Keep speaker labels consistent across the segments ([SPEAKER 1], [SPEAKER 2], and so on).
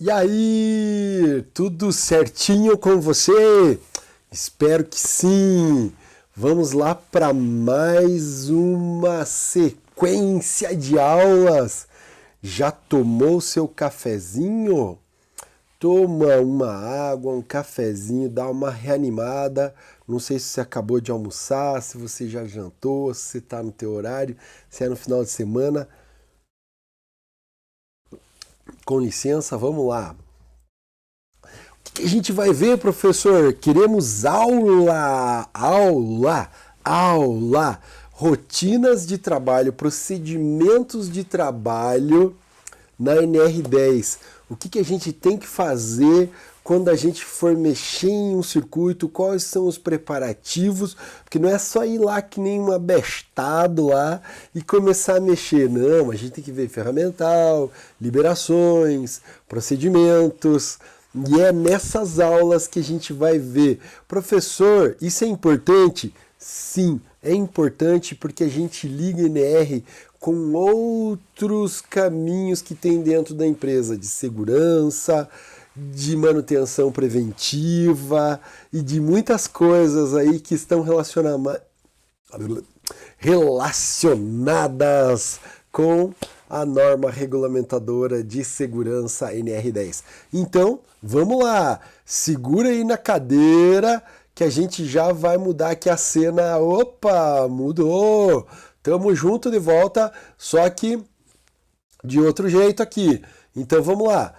[SPEAKER 1] E aí, tudo certinho com você? Espero que sim. Vamos lá para mais uma sequência de aulas. Já tomou seu cafezinho? Toma uma água, um cafezinho, dá uma reanimada. Não sei se você acabou de almoçar, se você já jantou, se você está no teu horário, se é no final de semana. Com licença, vamos lá. O que a gente vai ver, professor? Queremos aula, aula, aula. Rotinas de trabalho, procedimentos de trabalho na NR10. O que a gente tem que fazer quando a gente for mexer em um circuito? Quais são os preparativos? Porque não é só ir lá que nem um abestado lá e começar a mexer. Não, a gente tem que ver ferramental, liberações, procedimentos. E é nessas aulas que a gente vai ver. Professor, isso é importante? Sim, é importante porque a gente liga NR com outros caminhos que tem dentro da empresa, de segurança, de manutenção preventiva e de muitas coisas aí que estão relacionadas com a norma regulamentadora de segurança NR10. Então, vamos lá, segura aí na cadeira que a gente já vai mudar aqui a cena. Opa, mudou! Tamo junto de volta, só que de outro jeito aqui. Então vamos lá.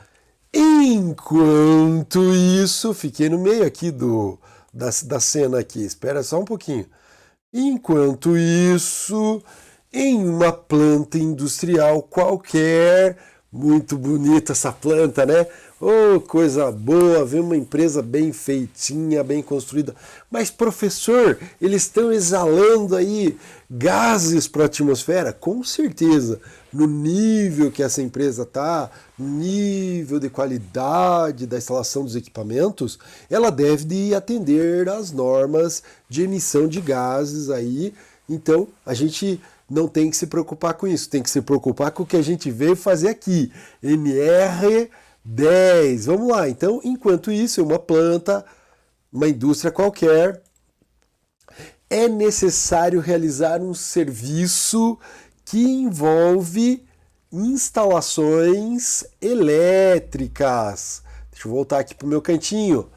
[SPEAKER 1] Enquanto isso, fiquei no meio aqui da cena aqui. Espera só um pouquinho. Enquanto isso, em uma planta industrial qualquer, muito bonita essa planta, né? Oh, coisa boa, ver uma empresa bem feitinha, bem construída. Mas, professor, eles estão exalando aí gases para a atmosfera? Com certeza. No nível que essa empresa está, no nível de qualidade da instalação dos equipamentos, ela deve de atender às normas de emissão de gases aí. Então, a gente não tem que se preocupar com isso, tem que se preocupar com o que a gente veio fazer aqui. NR10. Vamos lá. Então, enquanto isso, é uma planta, uma indústria qualquer, é necessário realizar um serviço que envolve instalações elétricas. Deixa eu voltar aqui para o meu cantinho.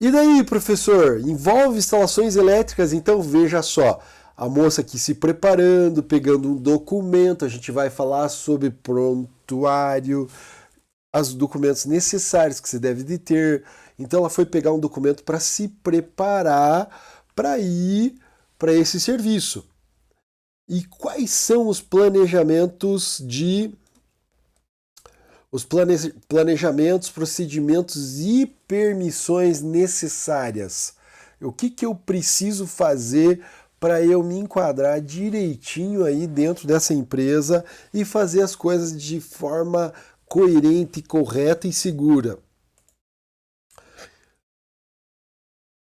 [SPEAKER 1] E daí, professor? Envolve instalações elétricas? Então veja só, a moça aqui se preparando, pegando um documento, a gente vai falar sobre prontuário, os documentos necessários que você deve de ter. Então ela foi pegar um documento para se preparar para ir para esse serviço. E quais são os planejamentos procedimentos e permissões necessárias? O que eu preciso fazer para eu me enquadrar direitinho aí dentro dessa empresa e fazer as coisas de forma coerente, correta e segura?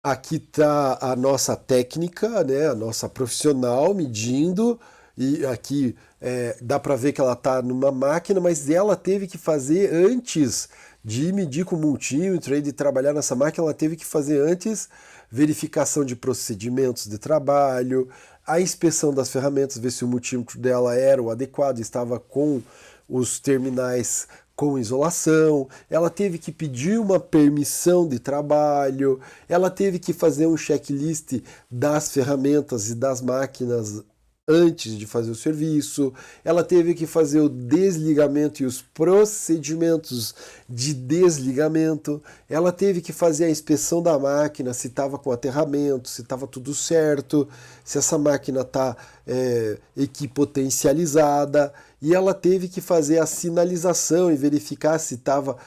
[SPEAKER 1] Aqui está a nossa técnica, né, a nossa profissional medindo, e aqui dá para ver que ela está numa máquina, mas ela teve que fazer antes de medir com o multímetro e de trabalhar nessa máquina, ela teve que fazer antes verificação de procedimentos de trabalho, a inspeção das ferramentas, ver se o multímetro dela era o adequado, estava com os terminais com isolação, ela teve que pedir uma permissão de trabalho, ela teve que fazer um checklist das ferramentas e das máquinas antes de fazer o serviço, ela teve que fazer o desligamento e os procedimentos de desligamento, ela teve que fazer a inspeção da máquina, se estava com aterramento, se estava tudo certo, se essa máquina está equipotencializada, e ela teve que fazer a sinalização e verificar se estava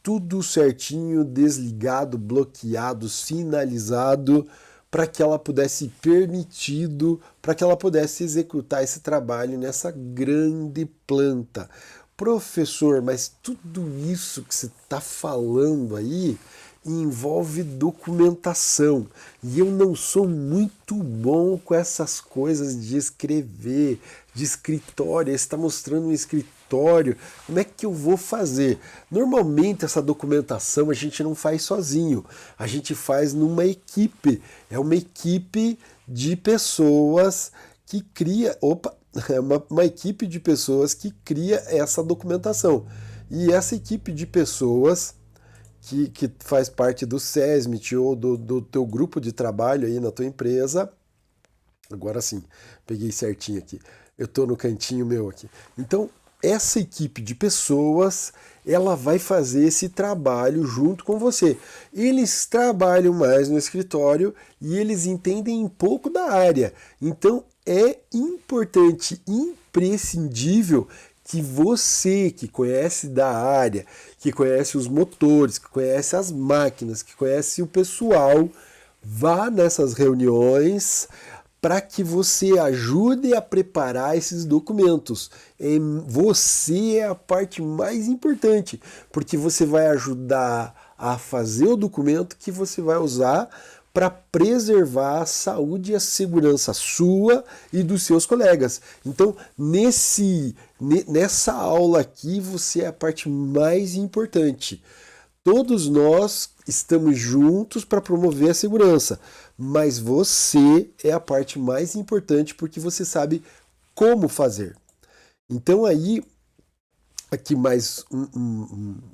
[SPEAKER 1] tudo certinho, desligado, bloqueado, sinalizado, para que ela pudesse permitido, para que ela pudesse executar esse trabalho nessa grande planta. Professor, mas tudo isso que você está falando aí envolve documentação. E eu não sou muito bom com essas coisas de escrever, de escritório. Você está mostrando um escritório escritório, como é que eu vou fazer? Normalmente essa documentação a gente não faz sozinho, a gente faz numa equipe, é uma equipe de pessoas que cria, é uma equipe de pessoas que cria essa documentação. E essa equipe de pessoas que faz parte do SESMIT ou do teu grupo de trabalho aí na tua empresa. Agora sim, peguei certinho aqui. Eu estou no cantinho meu aqui. Então, essa equipe de pessoas, ela vai fazer esse trabalho junto com você. Eles trabalham mais no escritório e eles entendem um pouco da área. Então, é importante, imprescindível que você, que conhece da área, que conhece os motores, que conhece as máquinas, que conhece o pessoal, vá nessas reuniões para que você ajude a preparar esses documentos. Você é a parte mais importante, porque você vai ajudar a fazer o documento que você vai usar para preservar a saúde e a segurança sua e dos seus colegas. Então, nessa aula aqui, você é a parte mais importante. Todos nós estamos juntos para promover a segurança, mas você é a parte mais importante porque você sabe como fazer. Então aí, aqui mais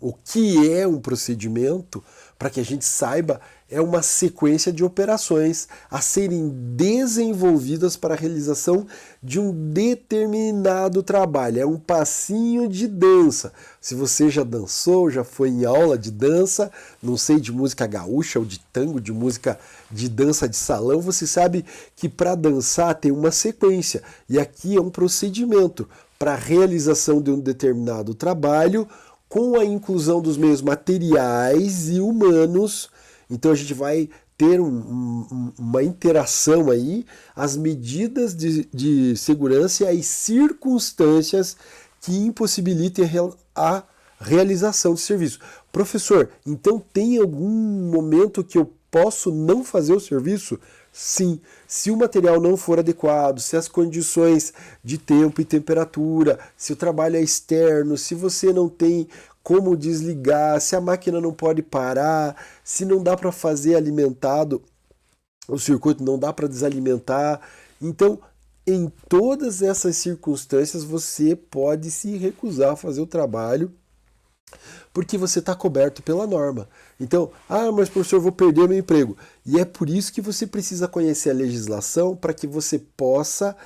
[SPEAKER 1] o que é um procedimento, para que a gente saiba, é uma sequência de operações a serem desenvolvidas para a realização de um determinado trabalho. É um passinho de dança. Se você já dançou, já foi em aula de dança, não sei, de música gaúcha ou de tango, de música de dança de salão, você sabe que para dançar tem uma sequência. E aqui é um procedimento para a realização de um determinado trabalho com a inclusão dos meios materiais e humanos. Então a gente vai ter uma interação aí, as medidas de segurança e as circunstâncias que impossibilitem a realização do serviço. Professor, então tem algum momento que eu posso não fazer o serviço? Sim, se o material não for adequado, se as condições de tempo e temperatura, se o trabalho é externo, se você não tem como desligar, se a máquina não pode parar, se não dá para fazer alimentado, o circuito não dá para desalimentar. Então, em todas essas circunstâncias, você pode se recusar a fazer o trabalho porque você está coberto pela norma. Então, mas professor, eu vou perder meu emprego. E é por isso que você precisa conhecer a legislação para que você possa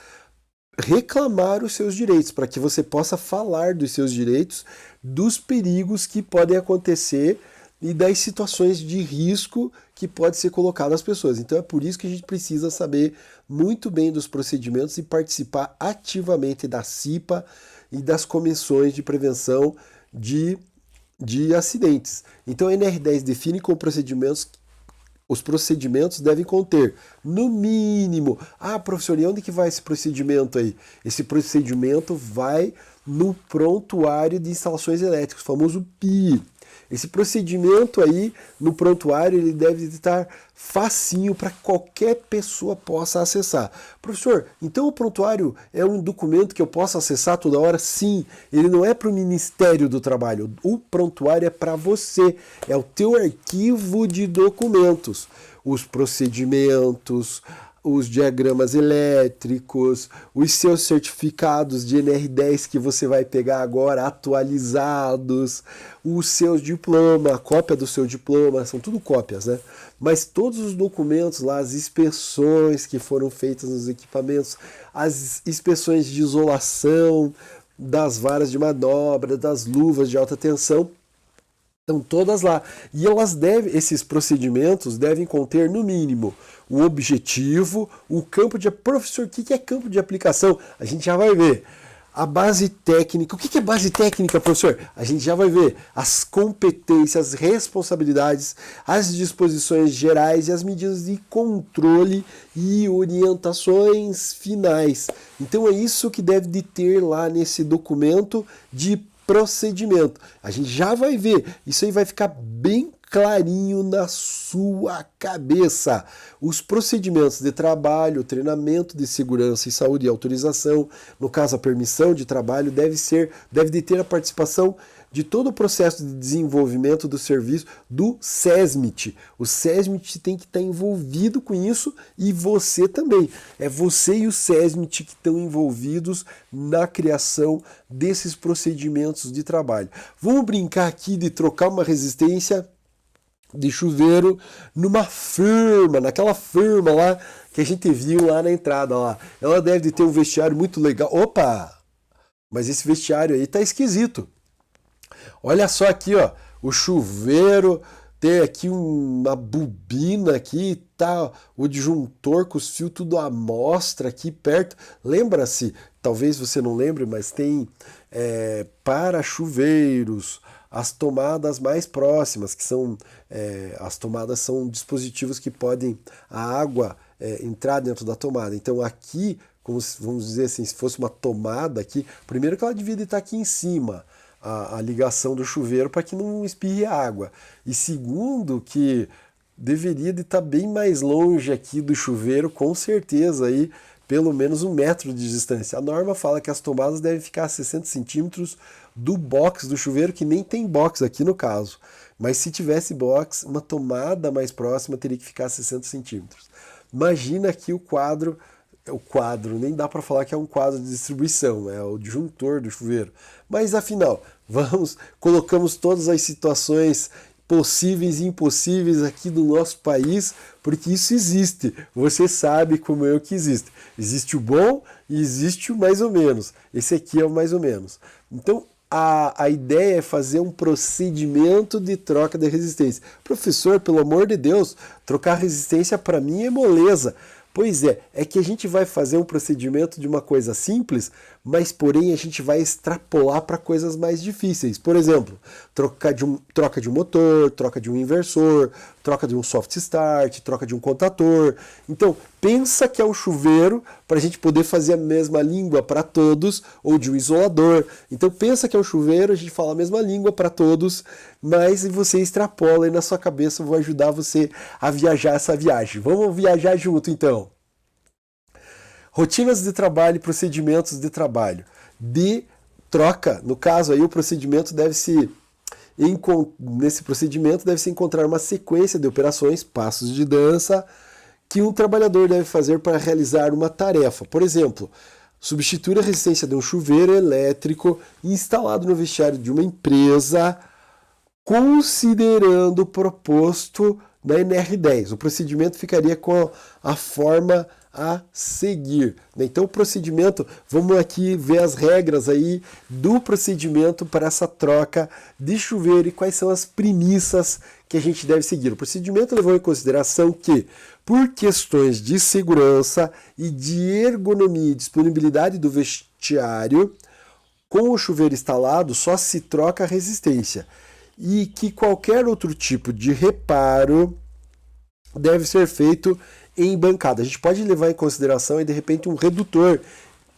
[SPEAKER 1] reclamar os seus direitos, para que você possa falar dos seus direitos, dos perigos que podem acontecer e das situações de risco que pode ser colocado às pessoas. Então é por isso que a gente precisa saber muito bem dos procedimentos e participar ativamente da CIPA e das comissões de prevenção de acidentes. Então a NR10 define como procedimentos. Os procedimentos devem conter, no mínimo, professor, e onde que vai esse procedimento aí? Esse procedimento vai no prontuário de instalações elétricas, o famoso PI. Esse procedimento aí, no prontuário, ele deve estar facinho para qualquer pessoa possa acessar. Professor, então o prontuário é um documento que eu posso acessar toda hora? Sim, ele não é para o Ministério do Trabalho. O prontuário é para você, é o teu arquivo de documentos. Os procedimentos, os diagramas elétricos, os seus certificados de NR10 que você vai pegar agora atualizados, os seus diplomas, a cópia do seu diploma, são tudo cópias, né? Mas todos os documentos lá, as inspeções que foram feitas nos equipamentos, as inspeções de isolação, das varas de manobra, das luvas de alta tensão, estão todas lá. E esses procedimentos devem conter, no mínimo, o objetivo, o campo de... Professor, o que é campo de aplicação? A gente já vai ver. A base técnica. O que é base técnica, professor? A gente já vai ver. As competências, as responsabilidades, as disposições gerais e as medidas de controle e orientações finais. Então é isso que deve de ter lá nesse documento de procedimento. A gente já vai ver, isso aí vai ficar bem clarinho na sua cabeça. Os procedimentos de trabalho, treinamento de segurança e saúde e autorização, no caso a permissão de trabalho, deve ter a participação de todo o processo de desenvolvimento do serviço do SESMIT. O SESMIT tem que estar envolvido com isso e você também. É você e o SESMIT que estão envolvidos na criação desses procedimentos de trabalho. Vamos brincar aqui de trocar uma resistência de chuveiro numa firma, naquela firma lá que a gente viu lá na entrada. Lá. Ela deve ter um vestiário muito legal. Opa! Mas esse vestiário aí tá esquisito. Olha só aqui, ó, o chuveiro, tem aqui uma bobina aqui, tá, o disjuntor com os fios tudo à mostra aqui perto. Lembra-se, talvez você não lembre, mas tem para chuveiros, as tomadas mais próximas, que são, as tomadas são dispositivos que podem a água entrar dentro da tomada. Então aqui, como vamos dizer assim, se fosse uma tomada aqui, primeiro que ela devia estar aqui em cima, a ligação do chuveiro para que não espirre água. E segundo, que deveria de estar bem mais longe aqui do chuveiro, com certeza, aí, pelo menos 1 metro de distância. A norma fala que as tomadas devem ficar a 60 centímetros do box do chuveiro, que nem tem box aqui no caso. Mas se tivesse box, uma tomada mais próxima teria que ficar a 60 centímetros. Imagina aqui o quadro, nem dá para falar que é um quadro de distribuição, é o disjuntor do chuveiro. Mas afinal, colocamos todas as situações possíveis e impossíveis aqui do nosso país, porque isso existe. Você sabe como eu que existe. Existe o bom e existe o mais ou menos. Esse aqui é o mais ou menos. Então, a ideia é fazer um procedimento de troca de resistência. Professor, pelo amor de Deus, trocar resistência para mim é moleza. Pois é que a gente vai fazer um procedimento de uma coisa simples, mas porém a gente vai extrapolar para coisas mais difíceis. Por exemplo, troca de um motor, troca de um inversor, troca de um soft start, troca de um contator. Então, pensa que é um chuveiro para a gente poder fazer a mesma língua para todos, ou de um isolador. Então, pensa que é um chuveiro, a gente fala a mesma língua para todos, mas você extrapola e na sua cabeça eu vou ajudar você a viajar essa viagem. Vamos viajar junto então. Rotinas de trabalho e procedimentos de trabalho. De troca, no caso aí o procedimento nesse procedimento deve-se encontrar uma sequência de operações, passos de dança, que um trabalhador deve fazer para realizar uma tarefa. Por exemplo, substituir a resistência de um chuveiro elétrico instalado no vestiário de uma empresa, considerando o proposto na NR10. O procedimento ficaria com a forma a seguir. Então o procedimento, vamos aqui ver as regras aí do procedimento para essa troca de chuveiro e quais são as premissas que a gente deve seguir. O procedimento levou em consideração que, por questões de segurança e de ergonomia e disponibilidade do vestiário, com o chuveiro instalado só se troca a resistência e que qualquer outro tipo de reparo deve ser feito em bancada. A gente pode levar em consideração de repente um redutor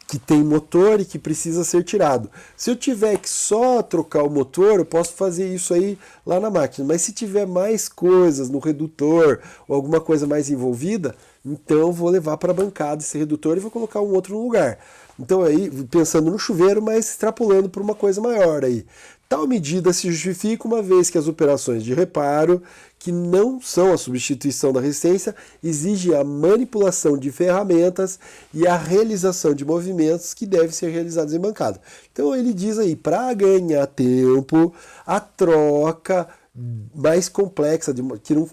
[SPEAKER 1] que tem motor e que precisa ser tirado. Se eu tiver que só trocar o motor, eu posso fazer isso aí lá na máquina. Mas se tiver mais coisas no redutor ou alguma coisa mais envolvida, então eu vou levar para a bancada esse redutor e vou colocar um outro no lugar. Então aí, pensando no chuveiro, mas extrapolando para uma coisa maior aí. Tal medida se justifica uma vez que as operações de reparo, que não são a substituição da resistência, exigem a manipulação de ferramentas e a realização de movimentos que devem ser realizados em bancada. Então ele diz aí, para ganhar tempo, a troca mais complexa,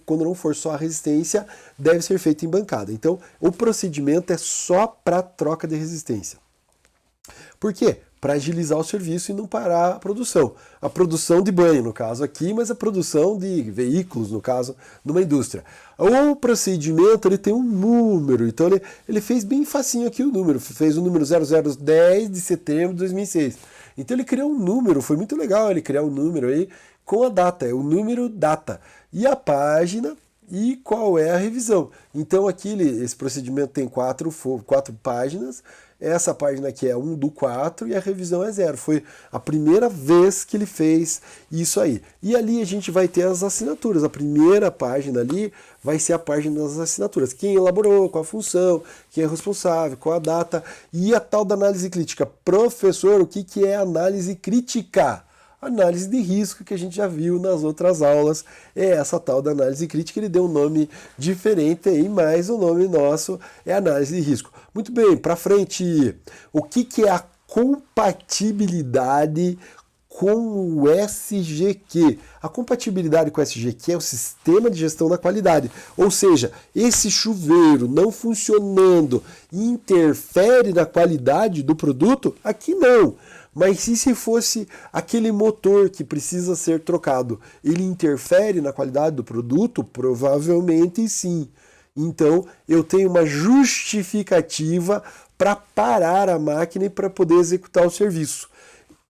[SPEAKER 1] quando não for só a resistência, deve ser feita em bancada. Então o procedimento é só para troca de resistência. Por quê? Para agilizar o serviço e não parar a produção. A produção de banho, no caso aqui, mas a produção de veículos, no caso, numa indústria. O procedimento ele tem um número, então ele fez bem facinho aqui o número, fez o número 0010 de setembro de 2006. Então ele criou um número, foi muito legal ele criar um número aí com a data, é o número data. E a página e qual é a revisão. Então aqui esse procedimento tem quatro páginas essa página aqui é 1 do 4 e a revisão é 0. Foi a primeira vez que ele fez isso aí. E ali a gente vai ter as assinaturas. A primeira página ali vai ser a página das assinaturas. Quem elaborou, qual a função, quem é responsável, qual a data e a tal da análise crítica. Professor, o que é análise crítica? Análise de risco que a gente já viu nas outras aulas, é essa tal da análise crítica. Ele deu um nome diferente aí, mas o nome nosso é análise de risco. Muito bem, para frente, o que é a compatibilidade com o SGQ? A compatibilidade com o SGQ é o Sistema de Gestão da Qualidade, ou seja, esse chuveiro não funcionando interfere na qualidade do produto? Aqui não. Mas e se fosse aquele motor que precisa ser trocado? Ele interfere na qualidade do produto? Provavelmente sim. Então, eu tenho uma justificativa para parar a máquina e para poder executar o serviço.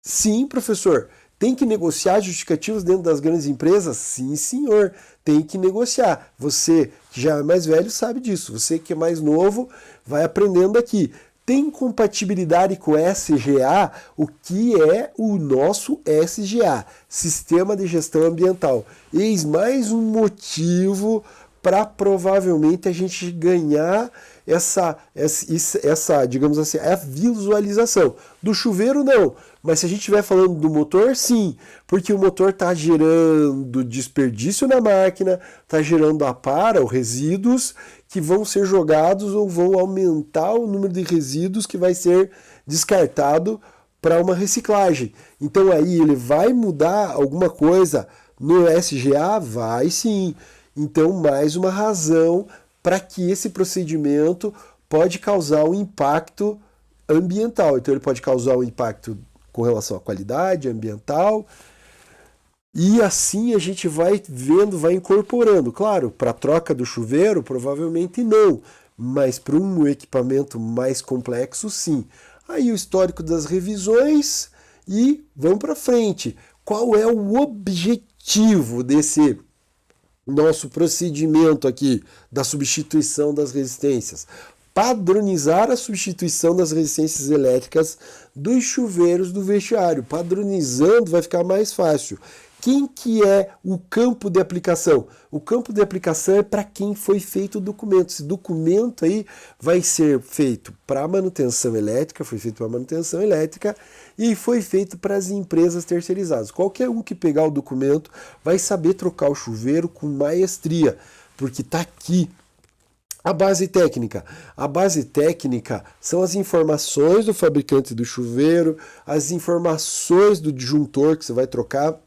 [SPEAKER 1] Sim, professor. Tem que negociar justificativas dentro das grandes empresas? Sim, senhor. Tem que negociar. Você que já é mais velho sabe disso. Você que é mais novo vai aprendendo aqui. Tem compatibilidade com o SGA? O que é o nosso SGA? Sistema de Gestão Ambiental. Eis mais um motivo para provavelmente a gente ganhar essa, digamos assim, a visualização. Do chuveiro, não. Mas se a gente estiver falando do motor, sim. Porque o motor está gerando desperdício na máquina, está gerando ou resíduos que vão ser jogados ou vão aumentar o número de resíduos que vai ser descartado para uma reciclagem. Então aí ele vai mudar alguma coisa no SGA? Vai sim. Então mais uma razão para que esse procedimento pode causar um impacto ambiental. Então ele pode causar um impacto com relação à qualidade ambiental, e assim a gente vai vendo, vai incorporando. Claro, para a troca do chuveiro, provavelmente não, mas para um equipamento mais complexo, sim. Aí o histórico das revisões e vamos para frente. Qual é o objetivo desse nosso procedimento aqui da substituição das resistências? Padronizar a substituição das resistências elétricas dos chuveiros do vestiário. Padronizando vai ficar mais fácil. Quem que é o campo de aplicação? O campo de aplicação é para quem foi feito o documento. Esse documento aí vai ser feito para manutenção elétrica, foi feito para manutenção elétrica e foi feito para as empresas terceirizadas. Qualquer um que pegar o documento vai saber trocar o chuveiro com maestria, porque está aqui. A base técnica. A base técnica são as informações do fabricante do chuveiro, as informações do disjuntor que você vai trocar,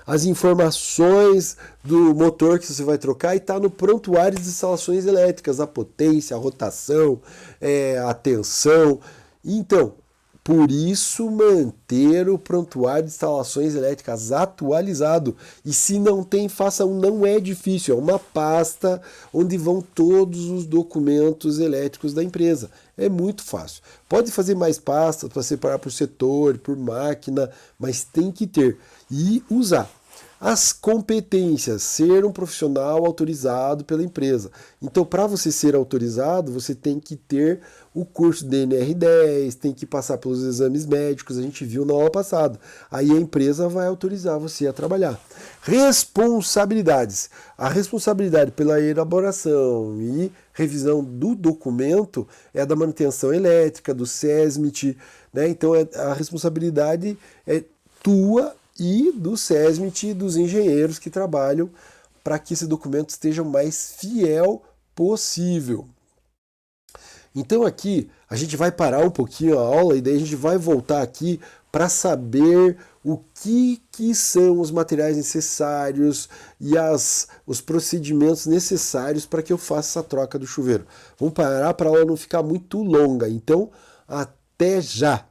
[SPEAKER 1] as informações do motor que você vai trocar, e está no prontuário de instalações elétricas, a potência, a rotação, a tensão. Então, por isso manter o prontuário de instalações elétricas atualizado. E se não tem, faça um, não é difícil. É uma pasta onde vão todos os documentos elétricos da empresa. É muito fácil. Pode fazer mais pastas para separar por setor, por máquina, mas tem que ter. E usar. As competências, ser um profissional autorizado pela empresa. Então, para você ser autorizado, você tem que ter o curso DNR10, tem que passar pelos exames médicos, a gente viu na aula passada. Aí a empresa vai autorizar você a trabalhar. Responsabilidades. A responsabilidade pela elaboração e revisão do documento é da manutenção elétrica, do SESMIT, né? Então, a responsabilidade é tua e do SESMIT e dos engenheiros que trabalham para que esse documento esteja o mais fiel possível. Então aqui a gente vai parar um pouquinho a aula e daí a gente vai voltar aqui para saber o que são os materiais necessários e os procedimentos necessários para que eu faça essa troca do chuveiro. Vamos parar para a aula não ficar muito longa, então até já!